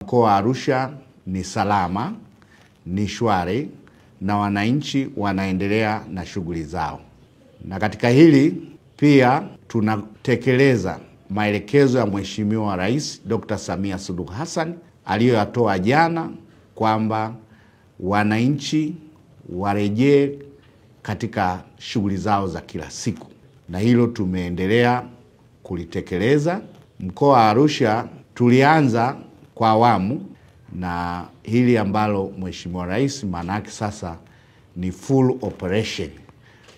mkoa wa Arusha ni salama, ni shwari na wananchi wanaendelea na shughuli zao. Na katika hili pia tunatekeleza maelekezo ya Mheshimiwa Rais Dr. Samia Suluhu Hassan aliyoyatoa jana kwamba wananchi warejee katika shughuli zao za kila siku, na hilo tumeendelea kulitekeleza. Mkoa wa Arusha tulianza kwa awamu, na hili ambalo Mheshimiwa Rais manake sasa ni full operation,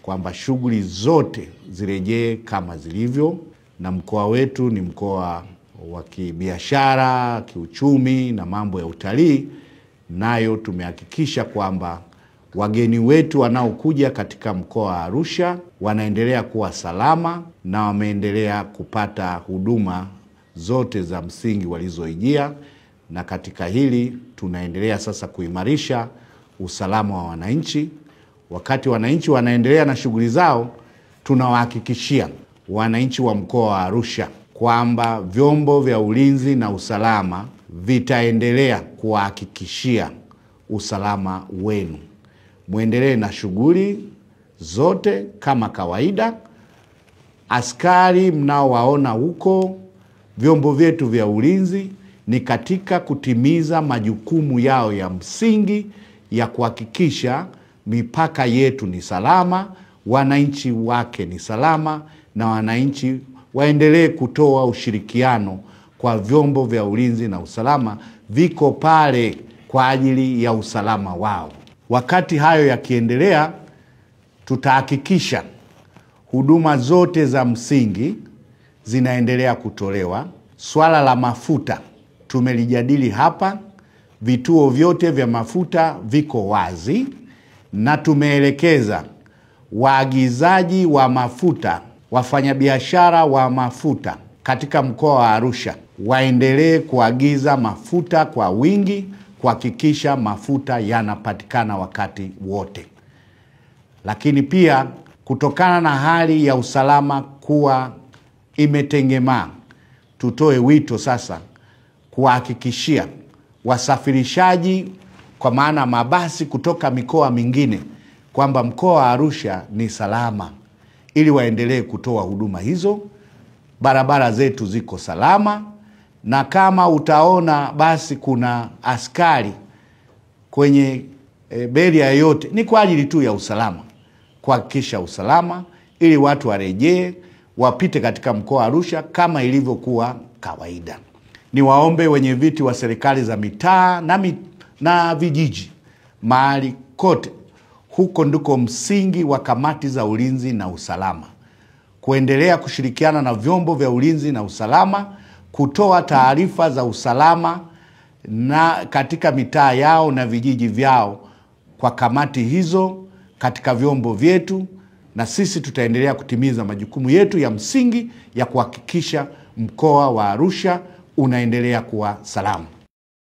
kwamba shughuli zote zirejee kama zilivyo, na mkoa wetu ni mkoa wa kibiashara, kiuchumi na mambo ya utalii, nayo tumehakikisha kwamba wageni wetu wanaokuja katika mkoa wa Arusha wanaendelea kuwa salama na wameendelea kupata huduma zote za msingi walizoijia. Na katika hili tunaendelea sasa kuimarisha usalama wa wananchi. Wakati wananchi wanaendelea na shughuli zao, tunawahakikishia wananchi wa mkoa wa Arusha kwamba vyombo vya ulinzi na usalama vitaendelea kuhakikishia usalama wenu. Muendelee na shughuli zote kama kawaida. Askari mnaowaona huko, vyombo vyetu vya ulinzi ni katika kutimiza majukumu yao ya msingi ya kuhakikisha mipaka yetu ni salama, wananchi wake ni salama, na wananchi waendelee kutoa ushirikiano kwa vyombo vya ulinzi na usalama viko pale kwa ajili ya usalama wao. Wakati hayo yakiendelea, tutahakikisha huduma zote za msingi zinaendelea kutolewa. Swala la mafuta tumelijadili hapa. Vituo vyote vya mafuta viko wazi, na tumeelekeza waagizaji wa mafuta, wafanyabiashara wa mafuta katika mkoa wa Arusha waendelee kuagiza mafuta kwa wingi, kuhakikisha mafuta yanapatikana wakati wote. Lakini pia kutokana na hali ya usalama kuwa imetengemaa, tutoe wito sasa kuhakikishia wasafirishaji, kwa maana mabasi kutoka mikoa mingine, kwamba mkoa wa Arusha ni salama, ili waendelee kutoa huduma hizo. Barabara zetu ziko salama, na kama utaona basi kuna askari kwenye beria yote, ni kwa ajili tu ya usalama, kuhakikisha usalama ili watu warejee wapite katika mkoa wa Arusha kama ilivyokuwa kawaida. Niwaombe wenye viti wa serikali za mitaa na vijiji, mahali kote huko ndiko msingi wa kamati za ulinzi na usalama, kuendelea kushirikiana na vyombo vya ulinzi na usalama, kutoa taarifa za usalama na katika mitaa yao na vijiji vyao kwa kamati hizo katika vyombo vyetu, na sisi tutaendelea kutimiza majukumu yetu ya msingi ya kuhakikisha mkoa wa Arusha unaendelea kuwa salama.